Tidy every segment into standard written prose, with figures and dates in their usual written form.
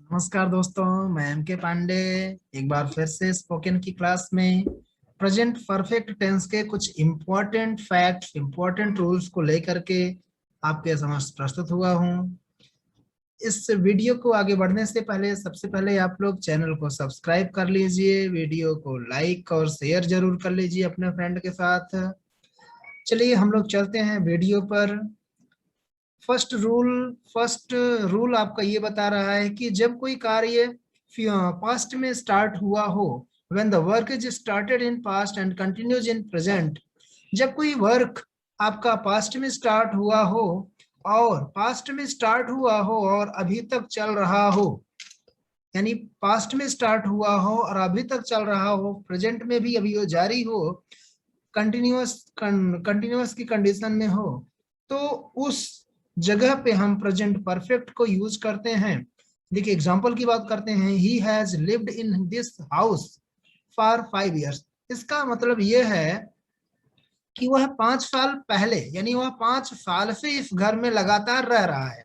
नमस्कार दोस्तों, मैं एम के पांडे एक बार फिर से स्पोकन की क्लास में प्रेजेंट परफेक्ट टेंस के कुछ इम्पोर्टेंट फैक्ट्स, इम्पोर्टेंट रूल्स को लेकर के आपके समक्ष प्रस्तुत हुआ हूँ। इस वीडियो को आगे बढ़ने से पहले सबसे पहले आप लोग चैनल को सब्सक्राइब कर लीजिए, वीडियो को लाइक और शेयर जरूर कर लीजिए अपने फ्रेंड के साथ। चलिए हम लोग चलते हैं वीडियो पर। फर्स्ट रूल आपका ये बता रहा है कि जब कोई कार्य पास्ट में स्टार्ट हुआ हो, when the work is started in past and continues in present, जब कोई वर्क आपका पास्ट में स्टार्ट हुआ हो और पास्ट में स्टार्ट हुआ हो और अभी तक चल रहा हो, यानी पास्ट में स्टार्ट हुआ हो और अभी तक चल रहा हो, प्रेजेंट में भी अभी वो जारी हो, कंटिन्यूअस की कंडीशन में हो, तो उस जगह पे हम प्रेजेंट परफेक्ट को यूज करते हैं। देखिए एग्जांपल की बात करते हैं, he has lived in this house for 5 years। इसका मतलब यह है कि वह 5 साल पहले, यानी वह 5 साल से इस घर में लगातार रह रहा है।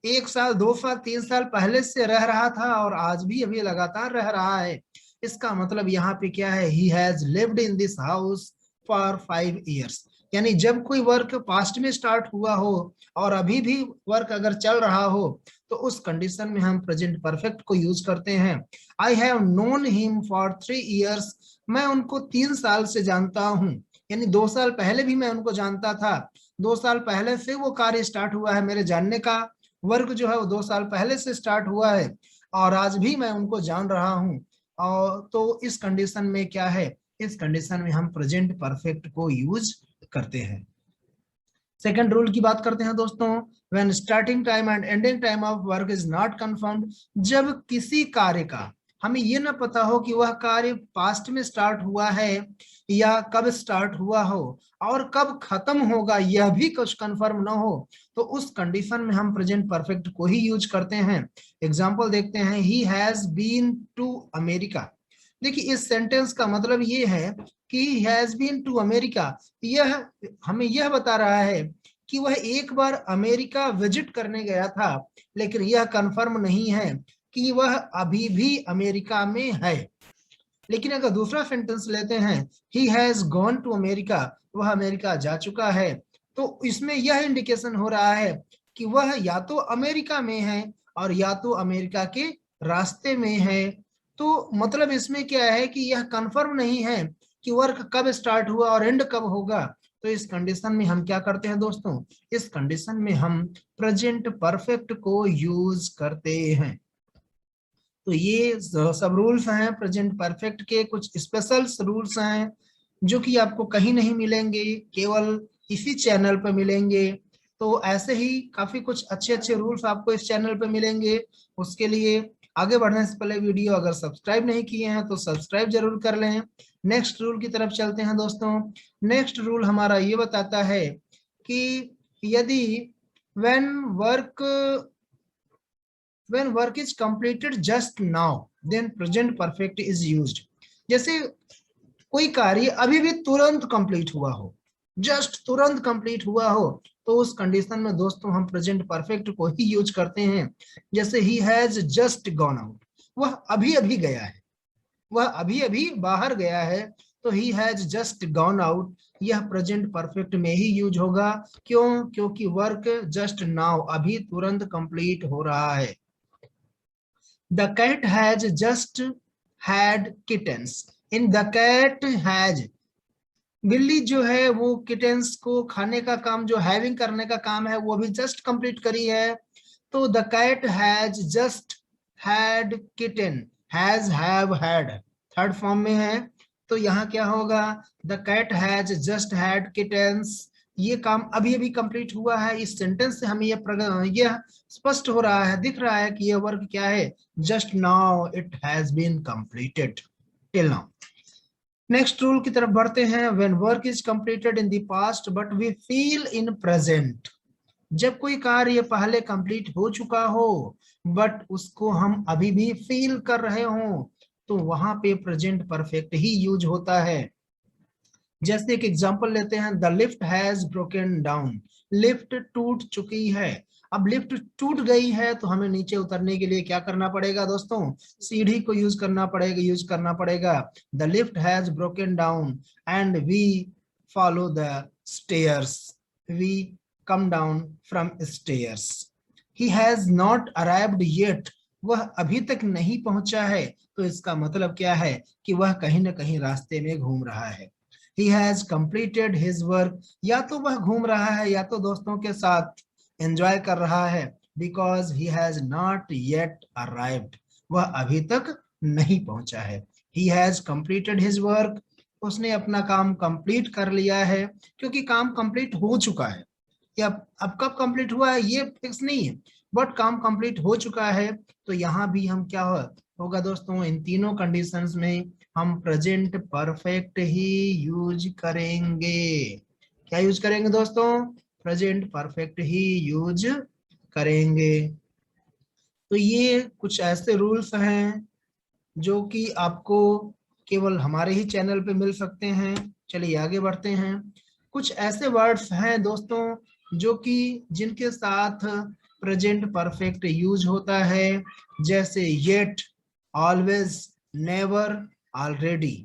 1 साल, 2 साल, 3 साल पहले से रह रहा था और आज भी अभी लगातार रह रहा है। इसका मतलब यहाँ पे क्या है, he has lived in this house for 5 years। यानी जब कोई वर्क पास्ट में स्टार्ट हुआ हो और अभी भी वर्क अगर चल रहा हो, तो उस कंडीशन में हम प्रेजेंट परफेक्ट को यूज करते हैं। I have known him for 3 years। मैं उनको 3 साल से जानता हूँ, यानी 2 साल पहले भी मैं उनको जानता था। 2 साल पहले से वो कार्य स्टार्ट हुआ है, मेरे जानने का वर्क जो है वो 2 साल पहले से स्टार्ट हुआ है और आज भी मैं उनको जान रहा हूँ। और तो इस कंडीशन में क्या है, इस कंडीशन में हम प्रेजेंट परफेक्ट को यूज करते हैं। सेकंड रूल की बात करते हैं दोस्तों, when starting time and ending time of work is not confirmed. जब किसी कार्य का हमें ये ना पता हो कि वह कार्य पास्ट में स्टार्ट हुआ है या कब स्टार्ट हुआ हो और कब खत्म होगा, यह भी कुछ कंफर्म ना हो, तो उस कंडीशन में हम प्रेजेंट परफेक्ट को ही यूज करते हैं। एग्जांपल देखते हैं, he has been to America. देखिए इस सेंटेंस का मतलब ये है कि he has been to America, यह हमें यह बता रहा है कि वह एक बार अमेरिका विजिट करने गया था, लेकिन यह कंफर्म नहीं है कि वह अभी भी अमेरिका में है। लेकिन अगर दूसरा सेंटेंस लेते हैं, he has gone to America, वह अमेरिका जा चुका है, तो इसमें यह इंडिकेशन हो रहा है कि वह या तो अमेरिका में है और या तो अमेरिका के रास्ते में है। तो मतलब इसमें क्या है कि यह कंफर्म नहीं है कि वर्क कब स्टार्ट हुआ और एंड कब होगा। तो इस कंडीशन में हम क्या करते हैं दोस्तों, इस कंडीशन में हम प्रेजेंट परफेक्ट को यूज करते हैं। तो ये सब रूल्स हैं प्रेजेंट परफेक्ट के, कुछ स्पेशल रूल्स हैं जो कि आपको कहीं नहीं मिलेंगे, केवल इसी चैनल पर मिलेंगे। तो ऐसे ही काफी कुछ अच्छे अच्छे रूल्स आपको इस चैनल पर मिलेंगे। उसके लिए आगे बढ़ने से पहले वीडियो अगर सब्सक्राइब नहीं किए हैं तो सब्सक्राइब जरूर कर लें। नेक्स्ट रूल की तरफ चलते हैं दोस्तों। नेक्स्ट रूल हमारा ये बताता है कि यदि when work when work is completed just now then present perfect is used। जैसे कोई कार्य अभी भी तुरंत कंप्लीट हुआ हो, जस्ट तुरंत कंप्लीट हुआ हो, तो उस कंडीशन में दोस्तों हम प्रेजेंट परफेक्ट को ही यूज करते हैं। जैसे he has just gone out, वह अभी अभी गया है, वह अभी अभी बाहर गया है, तो he has just gone out, यह प्रेजेंट परफेक्ट में ही यूज होगा। क्यों? क्योंकि वर्क जस्ट नाउ, अभी तुरंत कंप्लीट हो रहा है। The cat has just had kittens। In the cat has, बिल्ली जो है वो किटेंस को खाने का काम, जो हैविंग करने का काम है, वो अभी जस्ट कंप्लीट करी है। तो the cat has just had kitten, has have had third form में है, तो यहाँ क्या होगा, the cat has just had kittens, ये काम अभी अभी कंप्लीट हुआ है। इस सेंटेंस से हमें यह स्पष्ट हो रहा है, दिख रहा है कि यह वर्क क्या है, just now it has been completed till now. Next rule की तरफ बढ़ते हैं, when work is completed in the past but we feel in present. जब कोई कार्य पहले कंप्लीट हो चुका हो बट उसको हम अभी भी फील कर रहे हो, तो वहां पे प्रेजेंट परफेक्ट ही यूज होता है। जैसे एक एग्जांपल लेते हैं, the lift has broken down, lift टूट चुकी है। अब लिफ्ट टूट गई है तो हमें नीचे उतरने के लिए क्या करना पड़ेगा दोस्तों, सीढ़ी को यूज करना पड़ेगा। The lift has broken down and we follow the stairs, we come down from stairs. He has not arrived yet, वह अभी तक नहीं पहुंचा है, तो इसका मतलब क्या है कि वह कहीं ना कहीं रास्ते में घूम रहा है। He has completed his work, या तो वह घूम रहा है या तो दोस्तों के साथ एंजॉय कर रहा है। Because he has not yet arrived, वह अभी तक नहीं पहुंचा है। He has completed his work, उसने अपना काम कंप्लीट कर लिया है, क्योंकि काम कंप्लीट हो चुका है। या अब कब कंप्लीट हुआ है ये फिक्स नहीं है, बट काम कंप्लीट हो चुका है। तो यहाँ भी हम क्या होगा दोस्तों, इन तीनों कंडीशंस में हम प्रेजेंट परफेक्ट ही यूज करेंगे। क्या यूज करेंगे दोस्तों, प्रेजेंट परफेक्ट ही यूज करेंगे। तो ये कुछ ऐसे रूल्स हैं जो कि आपको केवल हमारे ही चैनल पे मिल सकते हैं। चलिए आगे बढ़ते हैं। कुछ ऐसे वर्ड्स हैं दोस्तों जो कि जिनके साथ प्रेजेंट परफेक्ट यूज होता है, जैसे yet, always, never, already,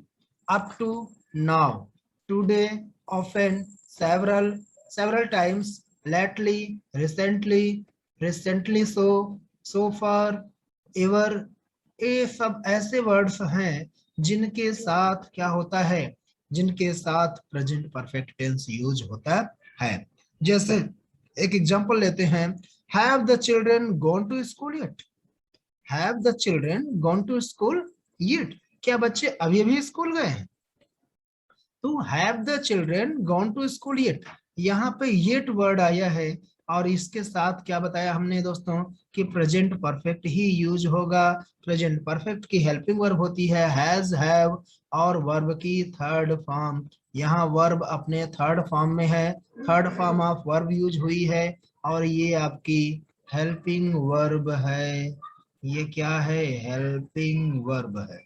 up to, now, today, often, several, several times, lately, recently, recently so far, ever. ये सब ऐसे वर्ड्स हैं जिनके साथ क्या होता है, जिनके साथ प्रेजेंट परफेक्ट टेंस यूज होता है। जैसे एक एग्जांपल लेते हैं, have the children gone to school yet, have the children gone to school yet, क्या बच्चे अभी अभी स्कूल गए हैं। तो have the children gone to school yet, यहाँ पे येट वर्ड आया है और इसके साथ क्या बताया हमने दोस्तों कि प्रेजेंट परफेक्ट ही यूज होगा। प्रेजेंट परफेक्ट की हेल्पिंग वर्ब होती है हैज, हैव, और वर्ब की थर्ड फॉर्म, यहाँ वर्ब अपने थर्ड फॉर्म में है, third form of verb use हुई है और ये आपकी हेल्पिंग वर्ब है। ये क्या है, हेल्पिंग वर्ब है।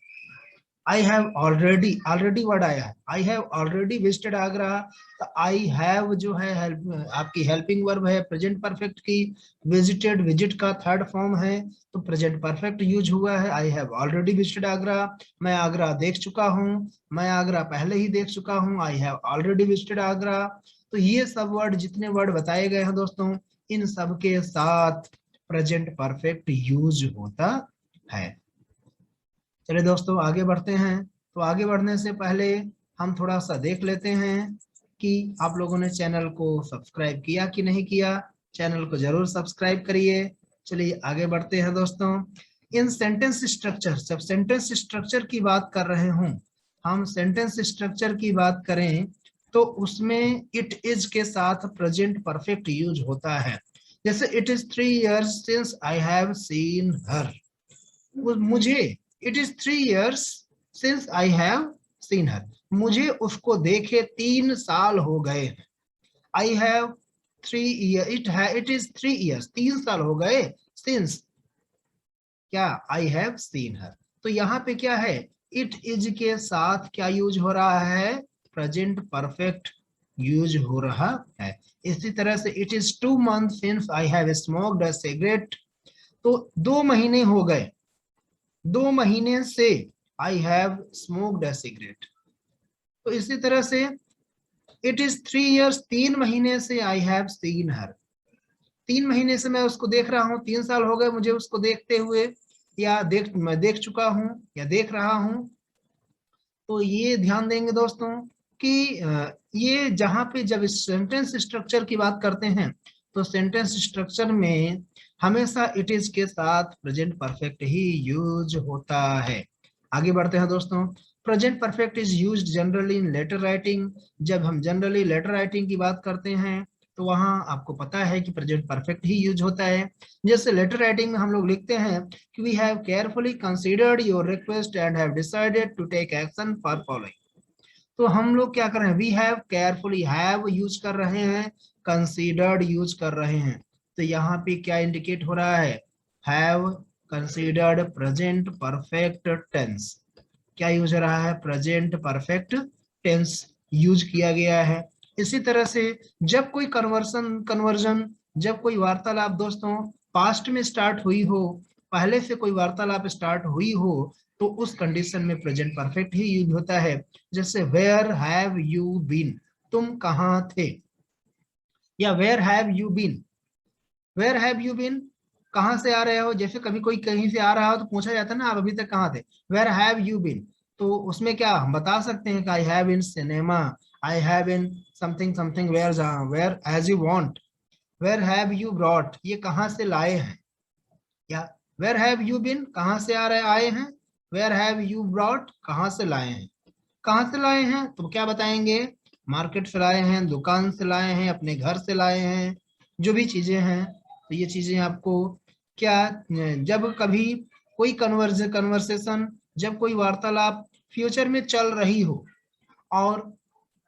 I have already, already word आया है, I have already visited Agra. तो आई हैव जो है हेल्प आपकी हेल्पिंग वर्ब है प्रेजेंट परफेक्ट की, विजिटेड विजिट का थर्ड फॉर्म है, तो प्रेजेंट परफेक्ट यूज हुआ है। I have already visited Agra, मैं आगरा देख चुका हूँ, मैं आगरा पहले ही देख चुका हूँ, I have already visited Agra. तो ये सब वर्ड, जितने वर्ड बताए गए हैं दोस्तों, इन सब के साथ प्रेजेंट परफेक्ट यूज होता है। चलिए दोस्तों आगे बढ़ते हैं। तो आगे बढ़ने से पहले हम थोड़ा सा देख लेते हैं कि आप लोगों ने चैनल को सब्सक्राइब किया कि नहीं किया। चैनल को जरूर सब्सक्राइब करिए। चलिए आगे बढ़ते हैं दोस्तों। इन सेंटेंस स्ट्रक्चर, जब सेंटेंस स्ट्रक्चर की बात कर रहे हूं, हम सेंटेंस स्ट्रक्चर की बात करें तो उसमें इट इज के साथ प्रेजेंट परफेक्ट यूज होता है। जैसे it is 3 years since I have seen her, मुझे, it is 3 years since I have seen her, मुझे उसको देखे 3 साल हो गए। I have 3 years, it is 3 years, 3 साल हो गए, सिंस क्या, आई हैव सीन हर। तो यहाँ पे क्या है, इट इज के साथ क्या यूज हो रहा है, प्रेजेंट परफेक्ट यूज हो रहा है। इसी तरह से it is 2 months since I have smoked a cigarette, तो 2 महीने हो गए, 2 महीने से I have smoked a cigarette. तो इसी तरह से इट इज 3 years, 3 महीने से आई हैव सीन हर, 3 महीने से मैं उसको देख रहा हूँ, 3 साल हो गए मुझे उसको देखते हुए, या मैं देख चुका हूँ या देख रहा हूँ। तो ये ध्यान देंगे दोस्तों कि ये जहाँ पे जब सेंटेंस स्ट्रक्चर की बात करते हैं तो सेंटेंस स्ट्रक्चर में हमेशा इट इज के साथ प्रेजेंट परफेक्ट ही यूज होता है। आगे बढ़ते हैं दोस्तों। Present perfect is used generally in letter writing, जब हम जनरली लेटर राइटिंग की बात करते हैं तो वहां आपको पता है कि प्रेजेंट परफेक्ट ही यूज होता है। जैसे लेटर राइटिंग में हम लोग लिखते हैं कि we have carefully considered your request and have decided to take action for following. तो हम लोग क्या कर रहे हैं, we have carefully, have use कर रहे हैं, कंसीडर्ड यूज कर रहे हैं। तो यहाँ पे क्या इंडिकेट हो रहा है, have considered present perfect tense, क्या यूज हो रहा है, प्रेजेंट परफेक्ट टेंस यूज किया गया है। इसी तरह से जब कोई कन्वर्जन जब कोई वार्तालाप दोस्तों पास्ट में स्टार्ट हुई हो, पहले से कोई वार्तालाप स्टार्ट हुई हो, तो उस कंडीशन में प्रेजेंट परफेक्ट ही यूज होता है। जैसे वेयर हैव यू बीन, तुम कहाँ थे, या where have you been. Where have you been, कहाँ से आ रहे हो, जैसे कभी कोई कहीं से आ रहा हो तो पूछा जाता है ना आप अभी तक कहाँ थे, वेयर हैव यू बीन। तो उसमें क्या हम बता सकते हैं कि I have in cinema, I have in something something, where as you want. Where have you brought, ये कहाँ से लाए हैं, या वेयर हैव यू बीन कहाँ से आ रहे आए हैं, वेयर हैव यू ब्रॉट कहाँ से लाए हैं। कहाँ से लाए हैं तो क्या बताएंगे, मार्केट से लाए हैं, दुकान से लाए हैं, अपने घर से लाए हैं, जो भी चीजें हैं। तो ये चीजें आपको क्या, जब कभी कोई कन्वर्सेशन, जब कोई वार्तालाप फ्यूचर में चल रही हो, और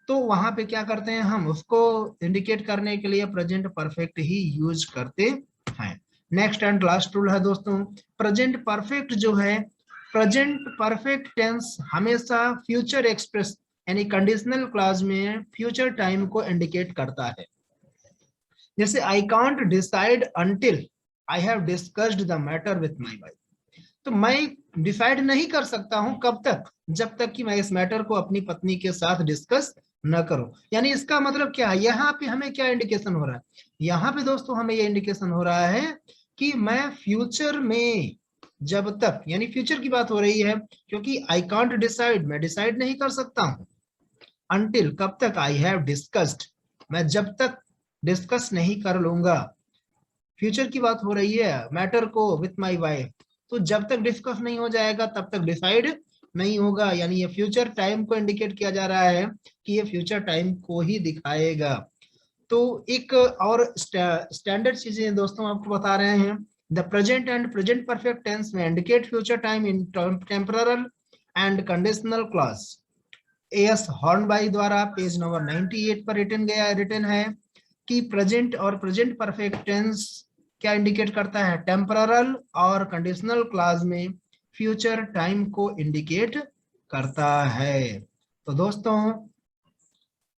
तो वहां पे क्या करते हैं हम, उसको इंडिकेट करने के लिए प्रेजेंट परफेक्ट ही यूज करते हैं। नेक्स्ट एंड लास्ट रूल है दोस्तों, प्रेजेंट परफेक्ट जो है, प्रेजेंट परफेक्ट टेंस हमेशा फ्यूचर एक्सप्रेस यानी कंडीशनल क्लॉज में फ्यूचर टाइम को इंडिकेट करता है। जैसे I can't decide until I have discussed the matter with my wife, तो मैं डिसाइड नहीं कर सकता हूं कब तक, जब तक कि मैं इस मैटर को अपनी पत्नी के साथ डिस्कस न करूं। यानी इसका मतलब क्या है, यहाँ पे हमें क्या इंडिकेशन हो रहा है, यहाँ पे दोस्तों हमें ये इंडिकेशन हो रहा है कि मैं फ्यूचर में, जब तक, यानी फ्यूचर की बात हो रही है, क्योंकि आई कांट डिसाइड, मैं डिसाइड नहीं कर सकता हूं, अंटिल कब तक, आई हैव डिस्कस्ड, मैं जब तक डिस्कस नहीं कर लूंगा, फ्यूचर की बात हो रही है, मैटर को विथ माई वाइफ, तो जब तक डिस्कस नहीं हो जाएगा तब तक डिसाइड नहीं होगा। यानी ये फ्यूचर टाइम को इंडिकेट किया जा रहा है कि ये फ्यूचर टाइम को ही दिखाएगा। तो एक और स्टैंडर्ड चीजें दोस्तों आपको बता रहे हैं, the present and present perfect tense में indicate future time in temporal and conditional clause. S Hornby द्वारा पेज नंबर 98 पर रिटन है कि प्रेजेंट और प्रेजेंट परफेक्ट टेंस क्या इंडिकेट करता है, टेम्परल और कंडीशनल क्लॉज में फ्यूचर टाइम को इंडिकेट करता है। तो दोस्तों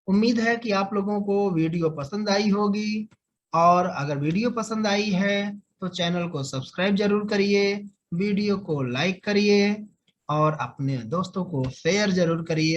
उम्मीद है कि आप लोगों को वीडियो पसंद आई होगी, और अगर वीडियो पसंद आई है तो चैनल को सब्सक्राइब जरूर करिए, वीडियो को लाइक करिए, और अपने दोस्तों को शेयर जरूर करिए।